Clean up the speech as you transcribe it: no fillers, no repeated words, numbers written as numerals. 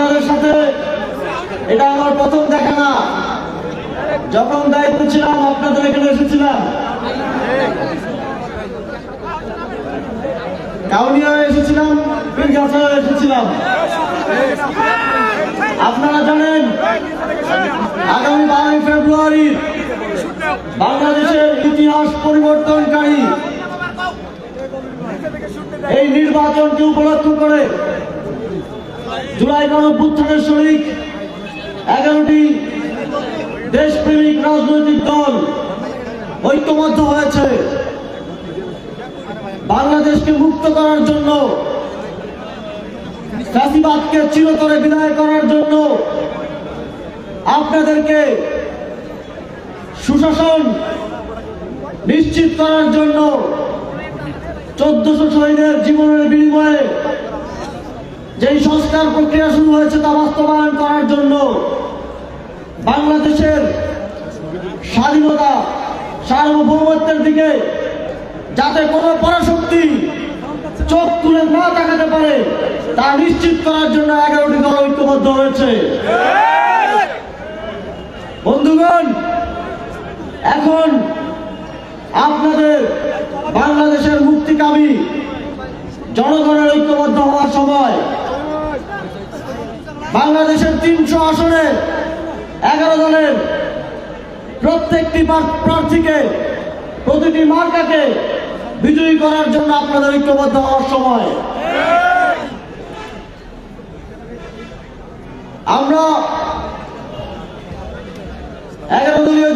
আপনাদের সাথে এটা আমার প্রথম দেখা না। যখন দায়িত্ব ছিলাম আপনাদের এখানে এসেছিলাম, কাউনিয়ায় এসেছিলাম, পীরগাছায় এসেছিলাম। আপনারা জানেন আগামী 12 ফেব্রুয়ারি বাংলাদেশের ইতিহাস পরিবর্তনকারী এই নির্বাচনকে উপলক্ষ করে জুলাই গণঅভ্যুত্থানের শরিক 11টি দেশপ্রেমিক রাজনৈতিক দল ঐক্যবদ্ধ হয়েছে বাংলাদেশকে মুক্ত করার জন্য, ফ্যাসিবাদকে চিরতরে বিদায় করার জন্য, আপনাদেরকে সুশাসন নিশ্চিত করার জন্য, 1400 শহীদের জীবনের বিনিময়ে যেই সংস্কার প্রক্রিয়া শুরু হয়েছে তা বাস্তবায়ন করার জন্য, বাংলাদেশের স্বাধীনতা সার্বভৌমত্বের দিকে যাতে কোনো পরাশক্তি চোখ তুলে না তাকাতে পারে তা নিশ্চিত করার জন্য 11টি দল ঐক্যবদ্ধ হয়েছে। বন্ধুগণ, এখন আপনাদের বাংলাদেশের মুক্তিকামী জনগণের ঐক্যবদ্ধ হওয়ার সময়। বাংলাদেশের 300 আসনের 11 দলের প্রত্যেকটি প্রার্থীকে, প্রতিটি মার্কাকে বিজয়ী করার জন্য আপনাদের ঐক্যবদ্ধ হওয়ার সময়। আমরা 11 দলীয়